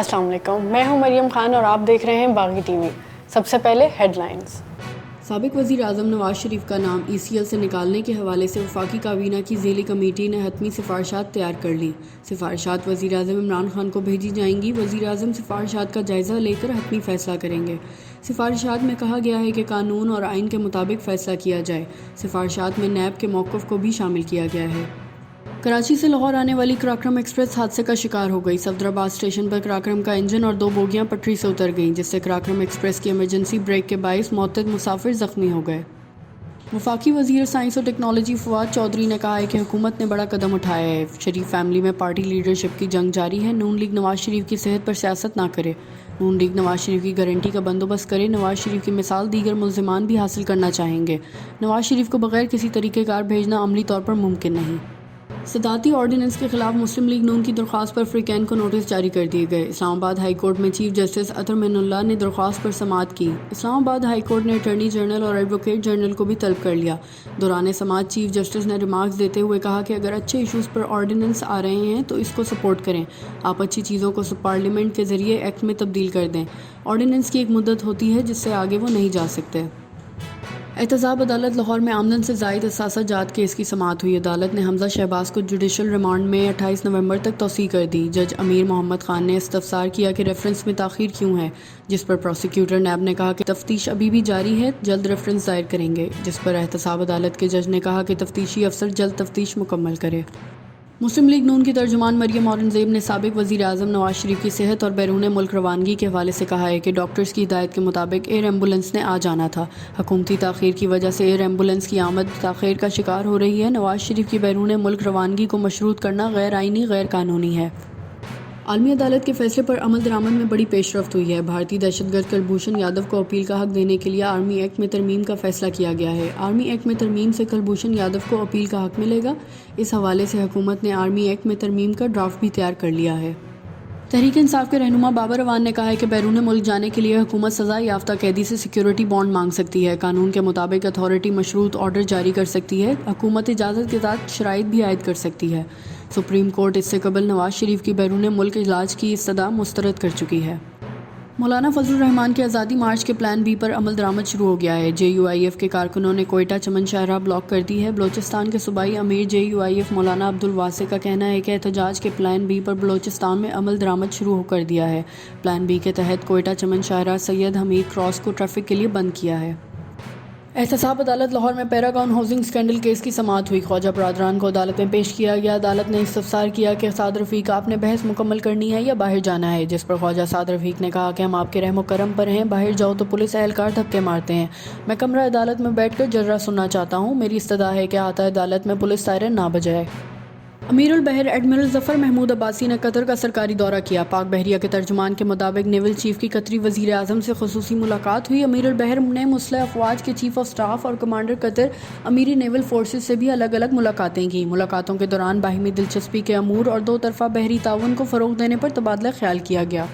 السلام علیکم، میں ہوں مریم خان اور آپ دیکھ رہے ہیں باغی ٹی وی۔ سب سے پہلے ہیڈ لائنز۔ سابق وزیر اعظم نواز شریف کا نام ای سی ایل سے نکالنے کے حوالے سے وفاقی کابینہ کی ذیلی کمیٹی نے حتمی سفارشات تیار کر لی۔ سفارشات وزیر اعظم عمران خان کو بھیجی جائیں گی۔ وزیر اعظم سفارشات کا جائزہ لے کر حتمی فیصلہ کریں گے۔ سفارشات میں کہا گیا ہے کہ قانون اور آئین کے مطابق فیصلہ کیا جائے۔ سفارشات میں نیب کے موقف کو بھی شامل کیا گیا ہے۔ کراچی سے لاہور آنے والی قراقرم ایکسپریس حادثے کا شکار ہو گئی۔ صفدرآباد اسٹیشن پر قراقرم کا انجن اور 2 بوگیاں پٹری سے اتر گئیں، جس سے قراقرم ایکسپریس کی ایمرجنسی بریک کے باعث متعدد مسافر زخمی ہو گئے۔ وفاقی وزیر سائنس اور ٹیکنالوجی فواد چودھری نے کہا ہے کہ حکومت نے بڑا قدم اٹھایا ہے۔ شریف فیملی میں پارٹی لیڈرشپ کی جنگ جاری ہے۔ نون لیگ نواز شریف کی صحت پر سیاست نہ کرے۔ نون لیگ نواز شریف کی گارنٹی کا بندوبست کرے۔ نواز شریف کی مثال دیگر ملزمان بھی حاصل کرنا چاہیں گے۔ نواز شریف کو بغیر کسی طریقہ کار بھیجنا عملی طور پر ممکن نہیں۔ صدارتی آرڈیننس کے خلاف مسلم لیگ نون کی درخواست پر فریقین کو نوٹس جاری کر دیے گئے۔ اسلام آباد ہائی کورٹ میں چیف جسٹس اطہر معین اللہ نے درخواست پر سماعت کی۔ اسلام آباد ہائی کورٹ نے اٹارنی جنرل اور ایڈوکیٹ جنرل کو بھی طلب کر لیا۔ دوران سماعت چیف جسٹس نے ریمارکس دیتے ہوئے کہا کہ اگر اچھے ایشوز پر آرڈیننس آ رہے ہیں تو اس کو سپورٹ کریں۔ آپ اچھی چیزوں کو پارلیمنٹ کے ذریعے ایکٹ میں تبدیل کر دیں۔ آرڈیننس کی ایک مدت ہوتی ہے جس سے آگے وہ نہیں جا سکتے۔ احتساب عدالت لاہور میں آمدن سے زائد اثاثہ جات کیس کی سماعت ہوئی۔ عدالت نے حمزہ شہباز کو جوڈیشل ریمانڈ میں 28 نومبر تک توسیع کر دی۔ جج امیر محمد خان نے استفسار کیا کہ ریفرنس میں تاخیر کیوں ہے، جس پر پروسیکیوٹر نیب نے کہا کہ تفتیش ابھی بھی جاری ہے، جلد ریفرنس دائر کریں گے، جس پر احتساب عدالت کے جج نے کہا کہ تفتیشی افسر جلد تفتیش مکمل کرے۔ مسلم لیگ نون کی ترجمان مریم اورنگزیب نے سابق وزیر اعظم نواز شریف کی صحت اور بیرون ملک روانگی کے حوالے سے کہا ہے کہ ڈاکٹرز کی ہدایت کے مطابق ایئر ایمبولینس نے آ جانا تھا۔ حکومتی تاخیر کی وجہ سے ایئر ایمبولینس کی آمد تاخیر کا شکار ہو رہی ہے۔ نواز شریف کی بیرون ملک روانگی کو مشروط کرنا غیر آئینی، غیر قانونی ہے۔ عالمی عدالت کے فیصلے پر عمل درآمد میں بڑی پیش رفت ہوئی ہے۔ بھارتی دہشت گرد کلبھوشن یادو کو اپیل کا حق دینے کے لیے آرمی ایکٹ میں ترمیم کا فیصلہ کیا گیا ہے۔ آرمی ایکٹ میں ترمیم سے کلبھوشن یادو کو اپیل کا حق ملے گا۔ اس حوالے سے حکومت نے آرمی ایکٹ میں ترمیم کا ڈرافٹ بھی تیار کر لیا ہے۔ تحریک انصاف کے رہنما بابر اعوان نے کہا ہے کہ بیرون ملک جانے کے لیے حکومت سزا یافتہ قیدی سے سیکیورٹی بانڈ مانگ سکتی ہے۔ قانون کے مطابق اتھارٹی مشروط آرڈر جاری کر سکتی ہے۔ حکومت اجازت کے ساتھ شرائط بھی عائد کر سکتی ہے۔ سپریم کورٹ اس سے قبل نواز شریف کی بیرون ملک علاج کی استدعا مسترد کر چکی ہے۔ مولانا فضل الرحمان کے آزادی مارچ کے پلان بی پر عمل درآمد شروع ہو گیا ہے۔ جے یو آئی ایف کے کارکنوں نے کوئٹہ چمن شاہراہ بلاک کر دی ہے۔ بلوچستان کے صوبائی امیر جے یو آئی ایف مولانا عبدالواسع کا کہنا ہے کہ احتجاج کے پلان بی پر بلوچستان میں عمل درآمد شروع کر دیا ہے۔ پلان بی کے تحت کوئٹہ چمن شاہراہ سید حمید کراس کو ٹریفک کے لیے بند کیا ہے۔ احتساب عدالت لاہور میں پیراگون ہاؤسنگ اسکینڈل کیس کی سماعت ہوئی۔ خواجہ برادران کو عدالت میں پیش کیا گیا۔ عدالت نے استفسار کیا کہ سعد رفیق آپ نے بحث مکمل کرنی ہے یا باہر جانا ہے، جس پر خواجہ سعد رفیق نے کہا کہ ہم آپ کے رحم و کرم پر ہیں، باہر جاؤ تو پولیس اہلکار دھکے مارتے ہیں۔ میں کمرہ عدالت میں بیٹھ کر جرہ سننا چاہتا ہوں۔ میری استدعا ہے کہ احاطہ عدالت میں پولیس سائرن نہ بجائے۔ امیر البحر ایڈمرل ظفر محمود عباسی نے قطر کا سرکاری دورہ کیا۔ پاک بحریہ کے ترجمان کے مطابق نیول چیف کی قطری وزیر اعظم سے خصوصی ملاقات ہوئی۔ امیر البحر نے مسلح افواج کے چیف آف سٹاف اور کمانڈر قطر امیری نیول فورسز سے بھی الگ الگ ملاقاتیں کیں۔ ملاقاتوں کے دوران باہمی دلچسپی کے امور اور دو طرفہ بحری تعاون کو فروغ دینے پر تبادلہ خیال کیا گیا۔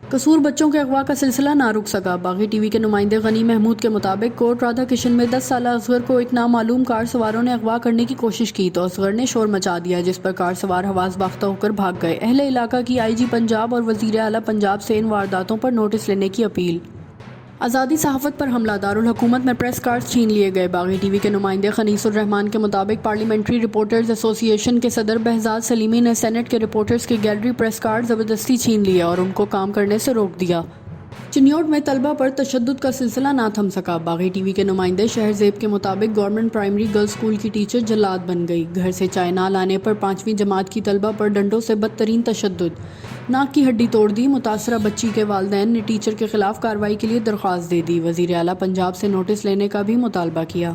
قصور بچوں کے اغوا کا سلسلہ نہ رک سکا۔ باغی ٹی وی کے نمائندے غنی محمود کے مطابق کوٹ رادھا کشن میں 10 سالہ اصغر کو ایک نامعلوم کار سواروں نے اغوا کرنے کی کوشش کی تو اصغر نے شور مچا دیا، جس پر کار سوار حواس باختہ ہو کر بھاگ گئے۔ اہل علاقہ کی آئی جی پنجاب اور وزیر اعلیٰ پنجاب سے ان وارداتوں پر نوٹس لینے کی اپیل۔ آزادی صحافت پر حملہ، دارالحکومت میں پریس کارڈز چھین لیے گئے۔ باغی ٹی وی کے نمائندے خنیس الرحمان کے مطابق پارلیمنٹری رپورٹرز ایسوسی ایشن کے صدر بہزاد سلیمی نے سینٹ کے رپورٹرز کے گیلری پریس کارڈ زبردستی چھین لیے اور ان کو کام کرنے سے روک دیا۔ چنیوٹ میں طلبہ پر تشدد کا سلسلہ نہ تھم سکا۔ باغی ٹی وی کے نمائندے شہر زیب کے مطابق گورنمنٹ پرائمری گرلز اسکول کی ٹیچر جلاد بن گئی۔ گھر سے چائے نہ لانے پر 5ویں جماعت کی طلبہ پر ڈنڈوں سے بدترین تشدد، ناک کی ہڈی توڑ دی۔ متاثرہ بچی کے والدین نے ٹیچر کے خلاف کارروائی کے لیے درخواست دے دی۔ وزیر اعلیٰ پنجاب سے نوٹس لینے کا بھی مطالبہ کیا۔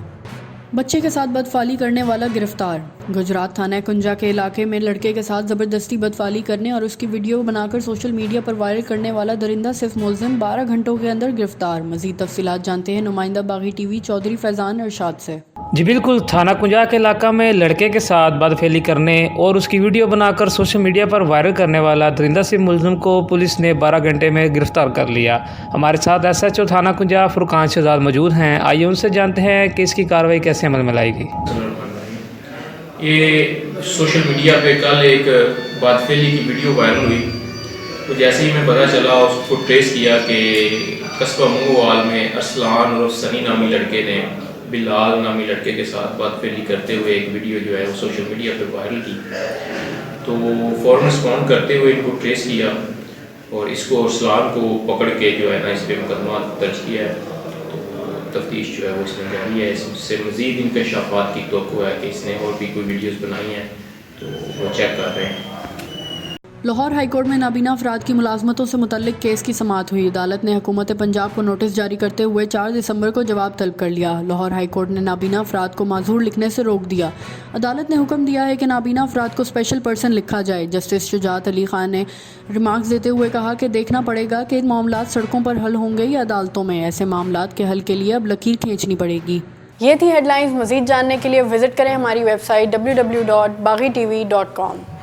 بچے کے ساتھ بدفعلی کرنے والا گرفتار۔ گجرات تھانہ کنجا کے علاقے میں لڑکے کے ساتھ زبردستی بدفعلی کرنے اور اس کی ویڈیو بنا کر سوشل میڈیا پر وائرل کرنے والا درندہ صرف ملزم 12 گھنٹوں کے اندر گرفتار۔ مزید تفصیلات جانتے ہیں نمائندہ باغی ٹی وی چودھری فیضان ارشاد سے۔ جی بالکل، تھانہ کنجا کے علاقہ میں لڑکے کے ساتھ بدفعلی کرنے اور اس کی ویڈیو بنا کر سوشل میڈیا پر وائرل کرنے والا درندہ سے ملزم کو پولیس نے 12 گھنٹے میں گرفتار کر لیا۔ ہمارے ساتھ ایس ایچ او تھانہ کنجا فرقان شہزاد موجود ہیں، آئیے ان سے جانتے ہیں کہ اس کی کارروائی کیسے عمل میں لائے گی۔ یہ سوشل میڈیا پہ کل ایک بدفعلی کی ویڈیو وائرل ہوئی تو جیسے ہی میں پتہ چلا اس کو ٹریس کیا کہ قصبہ منگوال میں ارسلان اور سنی نامی لڑکے نے بلال نامی لڑکے کے ساتھ بات پھیلی کرتے ہوئے ایک ویڈیو جو ہے وہ سوشل میڈیا پہ وائرل کی، تو فوراً رسپونڈ کرتے ہوئے ان کو ٹریس کیا اور اس کو ارسلان کو پکڑ کے جو ہے نا اس پہ مقدمہ درج کیا ہے۔ تو تفتیش جو ہے وہ اس میں جاری ہے، اس سے مزید انکشافات کی توقع ہے کہ اس نے اور بھی کوئی ویڈیوز بنائی ہیں تو وہ چیک کر رہے ہیں۔ لاہور ہائی کورٹ میں نابینا افراد کی ملازمتوں سے متعلق کیس کی سماعت ہوئی۔ عدالت نے حکومت پنجاب کو نوٹس جاری کرتے ہوئے 4 دسمبر کو جواب طلب کر لیا۔ لاہور ہائی کورٹ نے نابینا افراد کو معذور لکھنے سے روک دیا۔ عدالت نے حکم دیا ہے کہ نابینا افراد کو اسپیشل پرسن لکھا جائے۔ جسٹس شجاعت علی خان نے ریمارکس دیتے ہوئے کہا کہ دیکھنا پڑے گا کہ معاملات سڑکوں پر حل ہوں گے یا عدالتوں میں۔ ایسے معاملات کے حل کے لیے اب لکیر کھینچنی پڑے گی۔ یہ تھی ہیڈ لائنز۔ مزید جاننے کے لیے وزٹ کریں ہماری ویب سائٹ www.baghi.tv.com۔